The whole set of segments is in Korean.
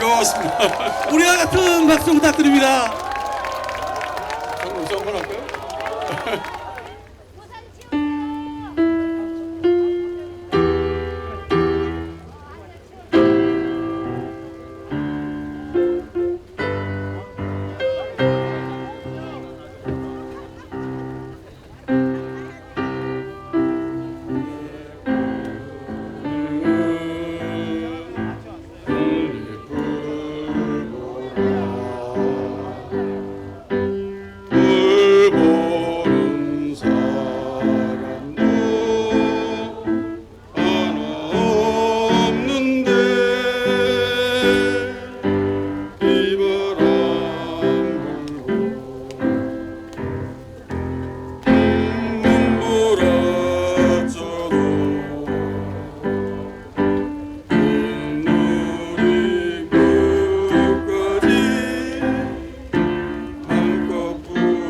비가 왔습니다. 우리와 같은 박수 부탁드립니다. 박수 한번 할까요? 물 보는 사람도 하나 없는데 비바람 불고 눈부라져도 눈물이 끝까지 한껏 부르다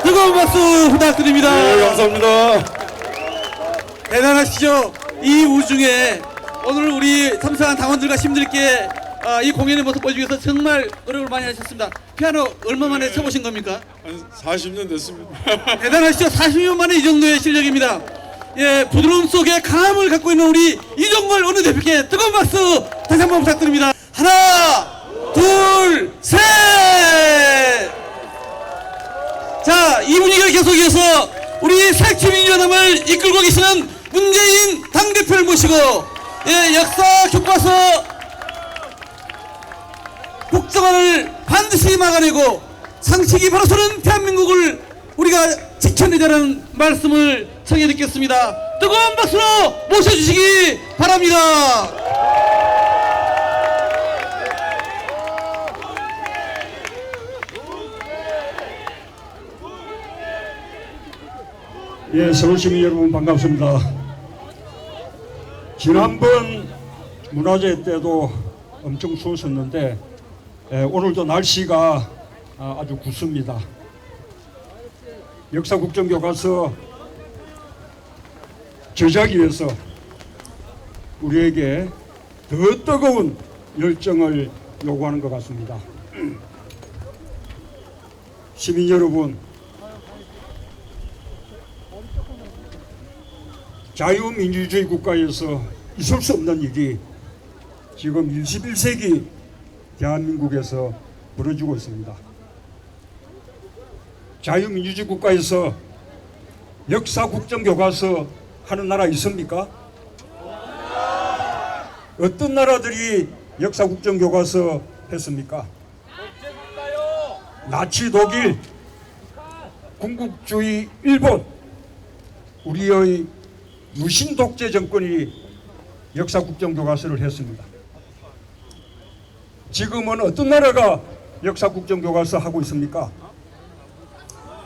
뜨거운 박수 부탁드립니다. 네, 감사합니다. 대단하시죠? 이 우중에 오늘 우리 참석한 당원들과 시민들께 이 공연의 모습 보여주기 위해서 정말 노력을 많이 하셨습니다. 피아노 얼마 만에 쳐보신 겁니까? 한 40년 됐습니다. 대단하시죠? 40년 만에 이 정도의 실력입니다. 예, 부드러움 속에 강함을 갖고 있는 우리 이종걸 어느 대표께 뜨거운 박수 다시 한번 부탁드립니다. 하나, 둘, 셋! 자, 이 분위기를 계속해서 우리 새치민주연합을 이끌고 계시는 문재인 당대표를 모시고 예, 역사 교과서 국정화를 반드시 막아내고 상식이 바로 서는 대한민국을 우리가 지켜내자는 말씀을 청해 듣겠습니다. 뜨거운 박수로 모셔주시기 바랍니다. 예, 서울시민 여러분 반갑습니다. 지난번 문화제 때도 엄청 추웠었는데 오늘도 날씨가 아주 굽습니다. 역사국정교과서 제작이 위해서 우리에게 더 뜨거운 열정을 요구하는 것 같습니다. 시민 여러분, 자유민주주의 국가에서 있을 수 없는 일이 지금 21세기 대한민국에서 벌어지고 있습니다. 자유민주주의 국가에서 역사 국정교과서 하는 나라 있습니까? 어떤 나라들이 역사 국정교과서 했습니까? 나치 독일, 군국주의 일본, 우리의 유신 독재 정권이 역사 국정교과서를 했습니다. 지금은 어떤 나라가 역사 국정교과서 하고 있습니까?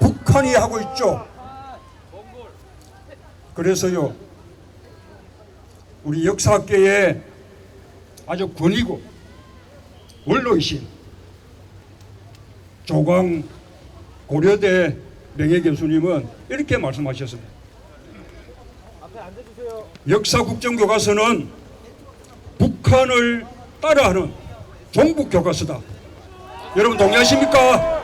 북한이 하고 있죠. 그래서요, 우리 역사학계에 아주 권위고 원로이신 조광 고려대 명예교수님은 이렇게 말씀하셨습니다. 역사 국정교과서는 북한을 따라하는 종북 교과서다. 여러분 동의하십니까?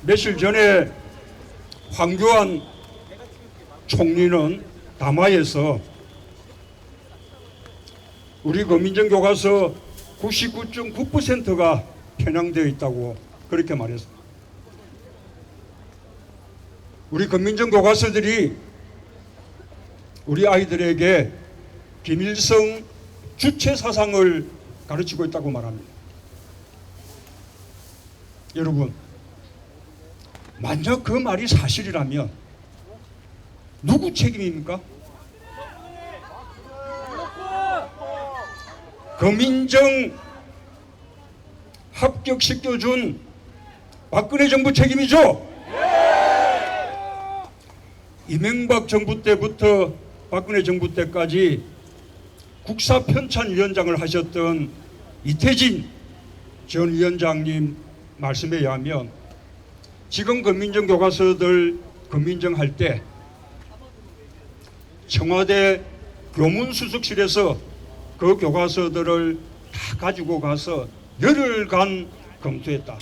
며칠 전에 황교안 총리는 담화에서 우리 검민정 교과서 99.9%가 편향되어 있다고 그렇게 말했습니다. 우리 검민정 교과서들이 우리 아이들에게 김일성 주체 사상을 가르치고 있다고 말합니다. 여러분, 만약 그 말이 사실이라면 누구 책임입니까? 검인정 합격시켜준 박근혜 정부 책임이죠. 이명박 정부 때부터 박근혜 정부 때까지 국사편찬위원장을 하셨던 이태진 전 위원장님 말씀에 의하면 지금 검민정 교과서들 검민정할 때 청와대 교문수석실에서 그 교과서들을 다 가지고 가서 열흘간 검토했다.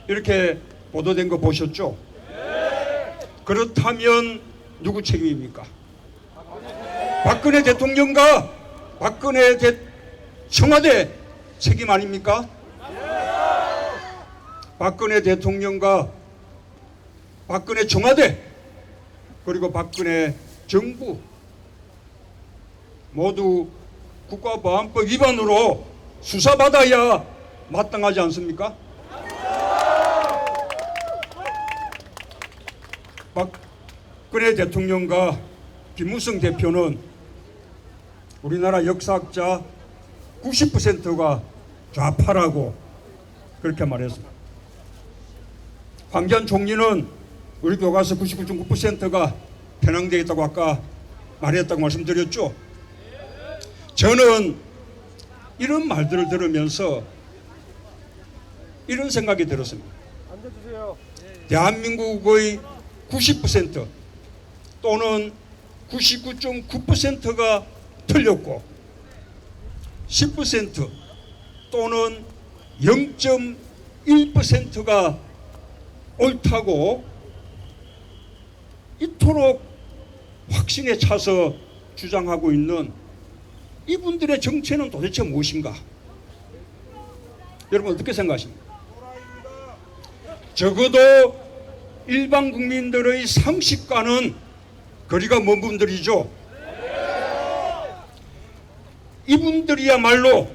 이렇게 보도된 거 보셨죠? 그렇다면 누구 책임입니까? 박근혜 대통령과 박근혜 청와대 책임 아닙니까? 박근혜 대통령과 박근혜 청와대 그리고 박근혜 정부 모두 국가보안법 위반으로 수사받아야 마땅하지 않습니까? 박근혜 대통령과 김무성 대표는 우리나라 역사학자 90%가 좌파라고 그렇게 말했습니다. 황교안 총리는 우리 교과서 99.9%가 편향되어 있다고 아까 말했다고 말씀드렸죠. 저는 이런 말들을 들으면서 이런 생각이 들었습니다. 대한민국의 90% 또는 99.9%가 틀렸고 10% 또는 0.1%가 옳다고 이토록 확신에 차서 주장하고 있는 이분들의 정체는 도대체 무엇인가? 여러분 어떻게 생각하십니까? 적어도 일반 국민들의 상식과는 거리가 먼 분들이죠. 이분들이야말로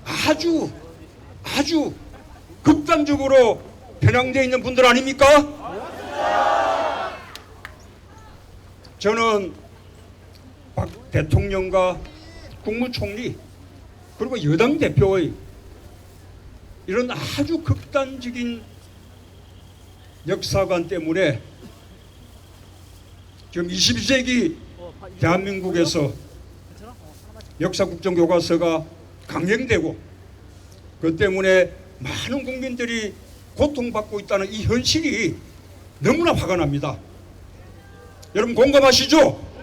아주 극단적으로 편향되어 있는 분들 아닙니까? 저는 박 대통령과 국무총리 그리고 여당 대표의 이런 아주 극단적인 역사관 때문에 지금 21세기 대한민국에서 역사 국정교과서가 강행되고 그 때문에 많은 국민들이 고통받고 있다는 이 현실이 너무나 화가 납니다. 여러분 공감하시죠?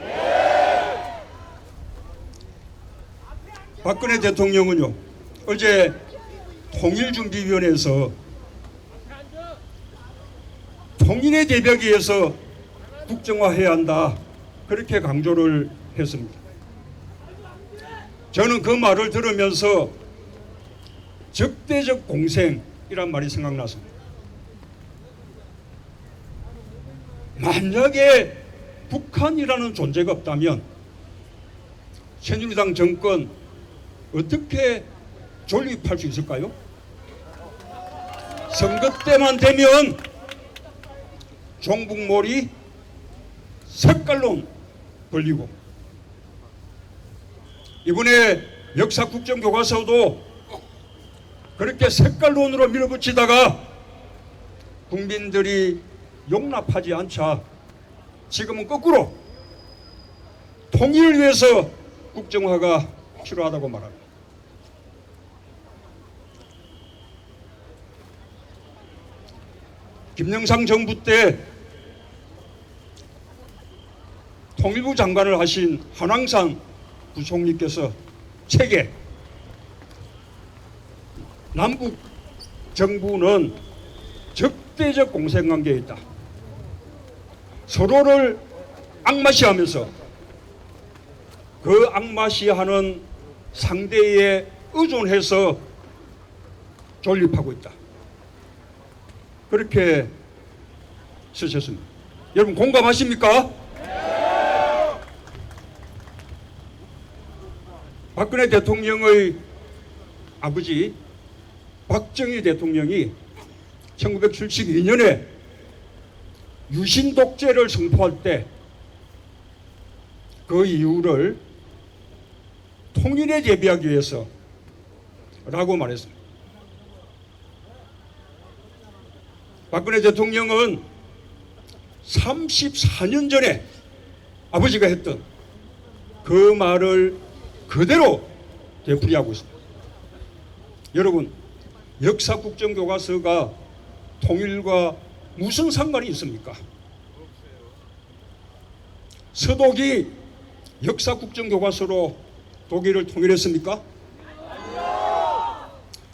박근혜 대통령은요 어제 통일준비위원회에서 통일의 대벽위에서 국정화해야 한다 그렇게 강조를 했습니다. 저는 그 말을 들으면서 적대적 공생이란 말이 생각났습니다. 만약에 북한이라는 존재가 없다면 새누리당 정권 어떻게 존립할 수 있을까요? 선거 때만 되면 종북몰이 색깔론 벌리고, 이번에 역사 국정교과서도 그렇게 색깔론으로 밀어붙이다가 국민들이 용납하지 않자 지금은 거꾸로 통일을 위해서 국정화가 필요하다고 말합니다. 김영삼 정부 때 통일부 장관을 하신 한왕산 부총리께서 책에 남북 정부는 적대적 공생관계에 있다, 서로를 악마시하면서 그 악마시하는 상대에 의존해서 존립하고 있다, 그렇게 쓰셨습니다. 여러분 공감하십니까? 박근혜 대통령의 아버지 박정희 대통령이 1972년에 유신 독재를 선포할 때 그 이유를 통일에 대비하기 위해서 라고 말했습니다. 박근혜 대통령은 34년 전에 아버지가 했던 그 말을 그대로 되풀이하고 있습니다. 여러분, 역사 국정교과서가 통일과 무슨 상관이 있습니까? 서독이 역사 국정교과서로 독일을 통일했습니까?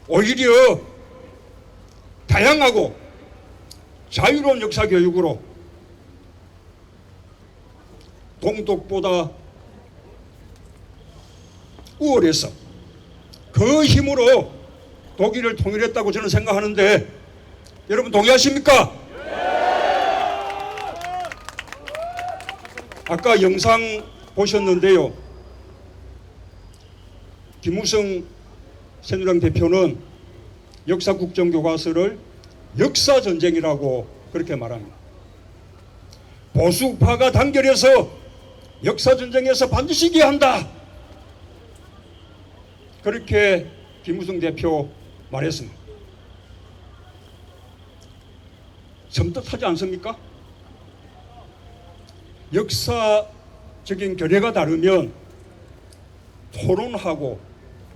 오히려 다양하고 자유로운 역사 교육으로 동독보다 우월해서 그 힘으로 독일을 통일했다고 저는 생각하는데, 여러분 동의하십니까? 아까 영상 보셨는데요, 김무성 새누리당 대표는 역사 국정교과서를 역사전쟁이라고 그렇게 말합니다. 보수파가 단결해서 역사전쟁에서 반드시 이겨야 한다, 그렇게 김무성 대표 말했습니다. 섬뜩하지 않습니까? 역사적인 견해가 다르면 토론하고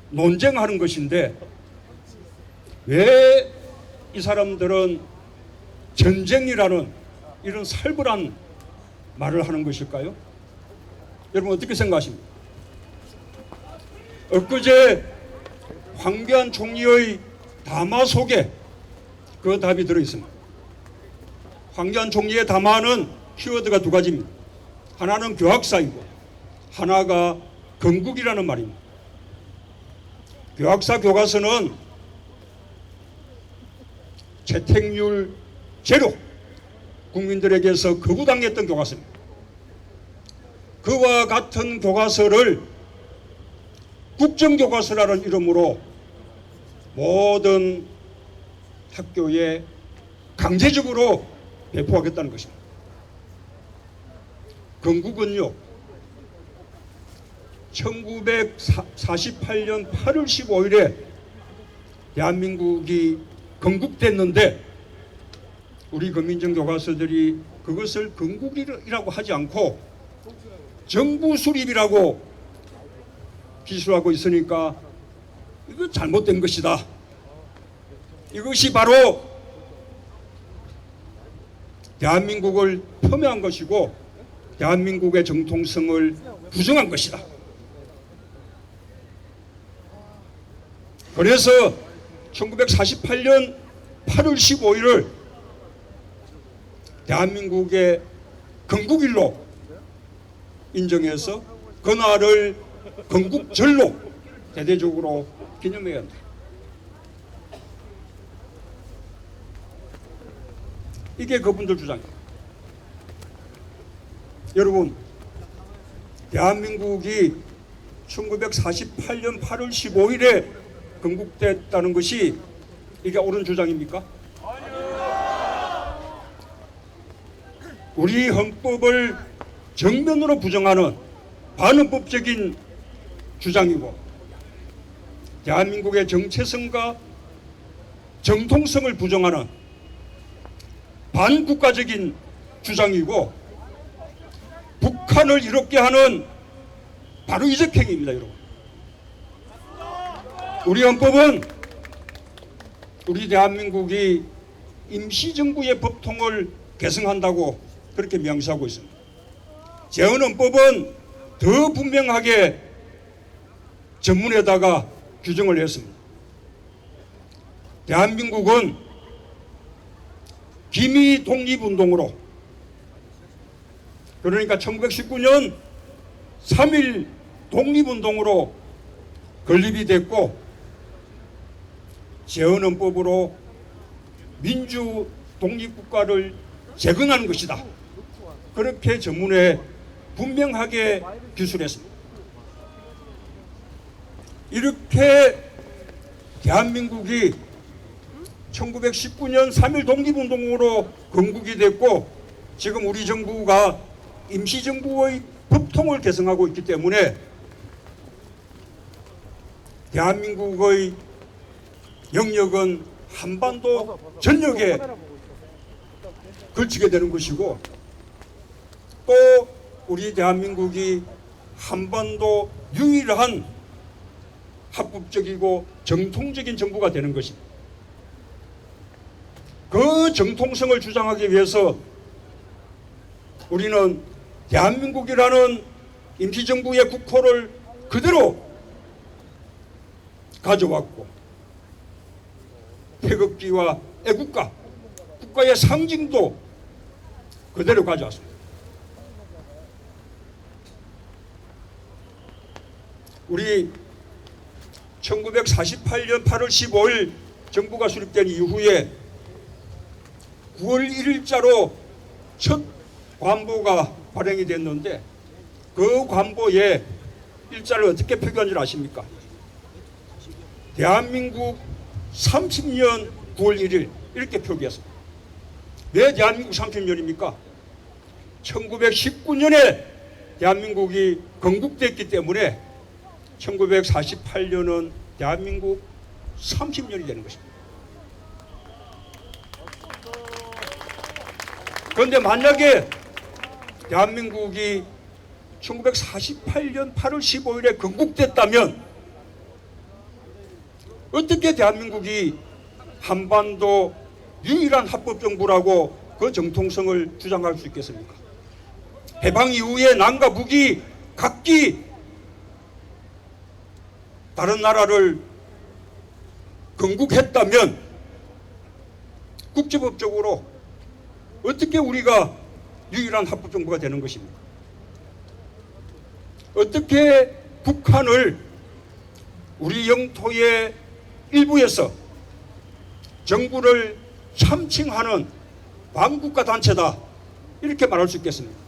논쟁하는 것인데 왜 이 사람들은 전쟁이라는 이런 살벌한 말을 하는 것일까요? 여러분 어떻게 생각하십니까? 엊그제 황교안 총리의 담화 속에 그 답이 들어있습니다. 황교안 총리의 담화는 키워드가 두 가지입니다. 하나는 교학사이고 하나가 건국이라는 말입니다. 교학사 교과서는 채택률 제로, 국민들에게서 거부당했던 교과서입니다. 그와 같은 교과서를 국정교과서라는 이름으로 모든 학교에 강제적으로 배포하겠다는 것입니다. 건국은요, 1948년 8월 15일에 대한민국이 건국됐는데 우리 건민정 교과서들이 그것을 건국이라고 하지 않고 정부 수립이라고 기술하고 있으니까 이거 잘못된 것이다. 이것이 바로 대한민국을 폄훼한 것이고 대한민국의 정통성을 부정한 것이다. 그래서 1948년 8월 15일을 대한민국의 건국일로 인정해서 그날을 건국절로 대대적으로 기념해야 한다. 이게 그분들 주장입니다. 여러분, 대한민국이 1948년 8월 15일에 건국됐다는 것이 이게 옳은 주장입니까? 우리 헌법을 정면으로 부정하는 반헌법적인 주장이고 대한민국의 정체성과 정통성을 부정하는 반국가적인 주장이고 북한을 이롭게 하는 바로 이적행위입니다, 여러분. 우리 헌법은 우리 대한민국이 임시정부의 법통을 계승한다고 그렇게 명시하고 있습니다. 재헌헌법은 더 분명하게 전문에다가 규정을 했습니다. 대한민국은 기미 독립운동으로, 그러니까 1919년 3.1 독립운동으로 건립이 됐고 재헌헌법으로 민주 독립국가를 재건하는 것이다. 그렇게 전문에 분명하게 기술했습니다. 이렇게 대한민국이 1919년 3.1 독립운동으로 건국이 됐고 지금 우리 정부가 임시정부의 법통을 개성하고 있기 때문에 대한민국의 영역은 한반도 전역에 걸치게 되는 것이고 또 우리 대한민국이 한반도 유일한 합법적이고 정통적인 정부가 되는 것입니다. 그 정통성을 주장하기 위해서 우리는 대한민국이라는 임시정부의 국호를 그대로 가져왔고 태극기와 애국가, 국가의 상징도 그대로 가져왔습니다. 우리 1948년 8월 15일 정부가 수립된 이후에 9월 1일자로 첫 관보가 발행이 됐는데 그 관보에 일자를 어떻게 표기한 줄 아십니까? 대한민국 30년 9월 1일 이렇게 표기했습니다. 왜 대한민국 30년입니까? 1919년에 대한민국이 건국됐기 때문에 1948년은 대한민국 30년이 되는 것입니다. 그런데 만약에 대한민국이 1948년 8월 15일에 건국됐다면 어떻게 대한민국이 한반도 유일한 합법정부라고 그 정통성을 주장할 수 있겠습니까? 해방 이후에 남과 북이 각기 다른 나라를 건국했다면 국제법적으로 어떻게 우리가 유일한 합법정부가 되는 것입니까? 어떻게 북한을 우리 영토의 일부에서 정부를 참칭하는 반국가 단체다 이렇게 말할 수 있겠습니까?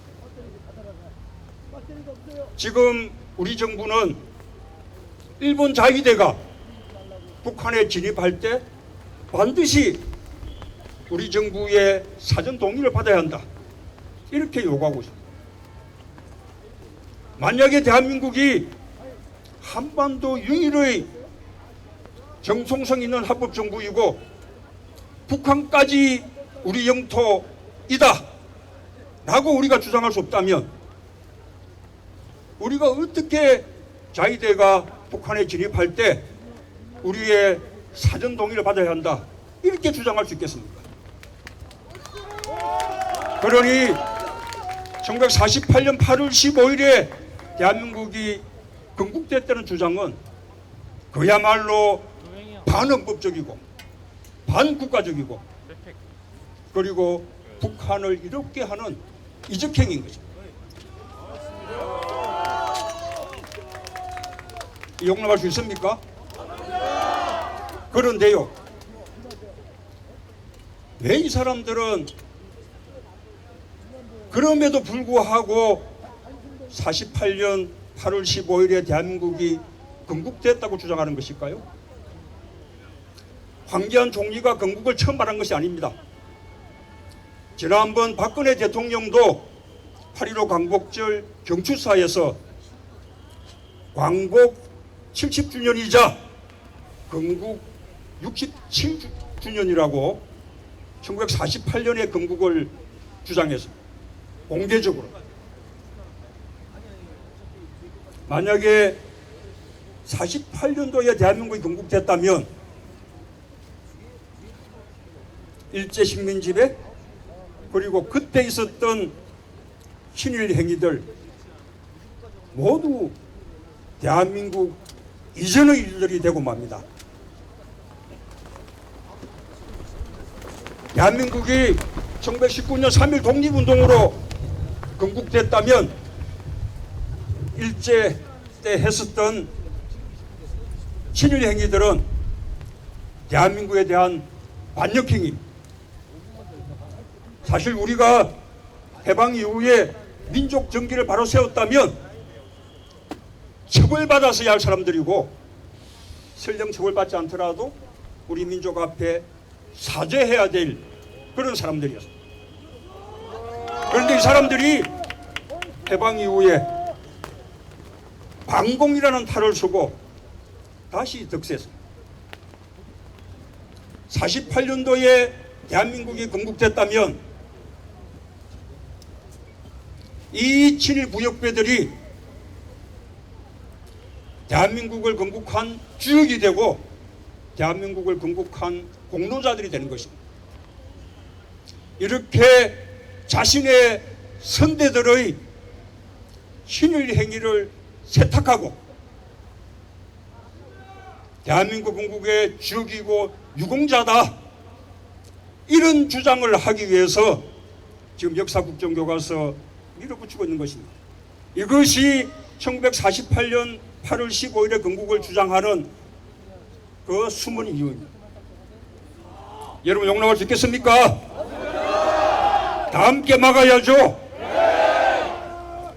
지금 우리 정부는 일본 자위대가 북한에 진입할 때 반드시 우리 정부의 사전 동의를 받아야 한다 이렇게 요구하고 있습니다. 만약에 대한민국이 한반도 유일의 정통성 있는 합법정부이고 북한까지 우리 영토이다 라고 우리가 주장할 수 없다면 우리가 어떻게 자위대가 북한에 진입할 때 우리의 사전 동의를 받아야 한다 이렇게 주장할 수 있겠습니까? 그러니 1948년 8월 15일에 대한민국이 건국됐다는 주장은 그야말로 반헌법적이고 반국가적이고 그리고 북한을 이롭게 하는 이적행위인 것입니다. 용납할 수 있습니까? 그런데요, 왜 이 사람들은 그럼에도 불구하고 48년 8월 15일에 대한민국이 건국됐다고 주장하는 것일까요? 황제한 총리가 건국을 처음 말한 것이 아닙니다. 지난번 박근혜 대통령도 8.15 광복절 경축사에서 광복 70주년이자 건국 67주년이라고 1948년에 건국을 주장했습니다. 공개적으로. 만약에 48년도에 대한민국이 건국됐다면 일제식민지배 그리고 그때 있었던 친일 행위들 모두 대한민국 이전의 일들이 되고 맙니다. 대한민국이 1919년 3.1 독립운동으로 건국됐다면 일제 때 했었던 친일 행위들은 대한민국에 대한 반역행위. 사실 우리가 해방 이후에 민족 정기를 바로 세웠다면 처벌받아서야 할 사람들이고 설령 처벌받지 않더라도 우리 민족 앞에 사죄해야 될 그런 사람들이었습니다. 그런데 이 사람들이 해방 이후에 반공이라는 탈을 쓰고 다시 득세했습니다. 48년도에 대한민국이 건국됐다면 이 친일 부역배들이 대한민국을 건국한 주역이 되고 대한민국을 건국한 공로자들이 되는 것입니다. 이렇게 자신의 선대들의 친일 행위를 세탁하고 대한민국 건국의 주역이고 유공자다 이런 주장을 하기 위해서 지금 역사국정교과서 밀어붙이고 있는 것입니다. 이것이 1948년 8월 15일에 건국을 주장하는 그 숨은 이유입니다. 여러분 용납할 수 있겠습니까? 다 함께 막아야죠.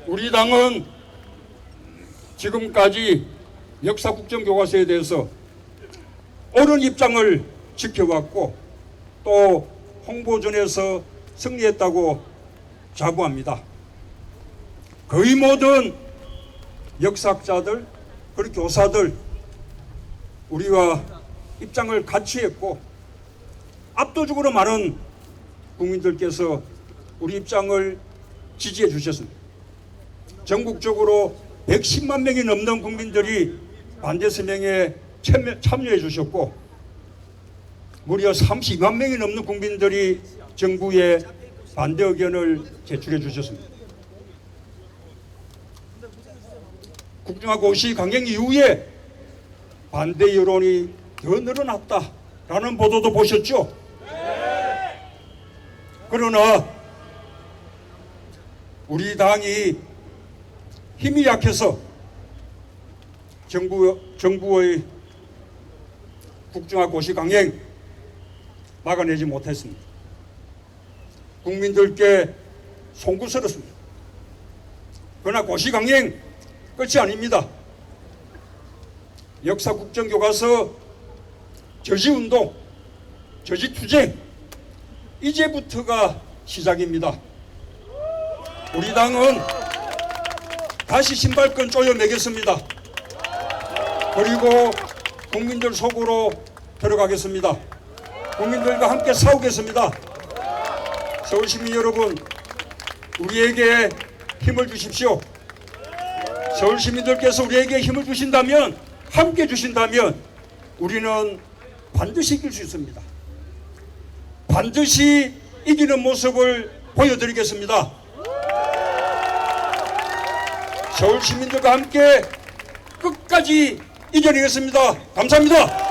우리 당은 지금까지 역사국정교과서에 대해서 옳은 입장을 지켜왔고 또 홍보전에서 승리했다고 자부합니다. 거의 모든 역사학자들 그리고 교사들 우리와 입장을 같이 했고 압도적으로 많은 국민들께서 우리 입장을 지지해 주셨습니다. 전국적으로 110만 명이 넘는 국민들이 반대 서명에 참여해 주셨고 무려 32만 명이 넘는 국민들이 정부에 반대 의견을 제출해 주셨습니다. 국정화고시 강행 이후에 반대 여론이 더 늘어났다라는 보도도 보셨죠? 그러나 우리 당이 힘이 약해서 정부의 국정화고시 강행 막아내지 못했습니다. 국민들께 송구스럽습니다. 그러나 고시 강행 끝이 아닙니다. 역사국정교과서 저지운동, 저지투쟁 이제부터가 시작입니다. 우리 당은 다시 신발끈 조여 매겠습니다. 그리고 국민들 속으로 들어가겠습니다. 국민들과 함께 싸우겠습니다. 서울시민 여러분, 우리에게 힘을 주십시오. 서울시민들께서 우리에게 힘을 주신다면, 함께 주신다면 우리는 반드시 이길 수 있습니다. 반드시 이기는 모습을 보여드리겠습니다. 서울시민들과 함께 끝까지 이겨내겠습니다. 감사합니다.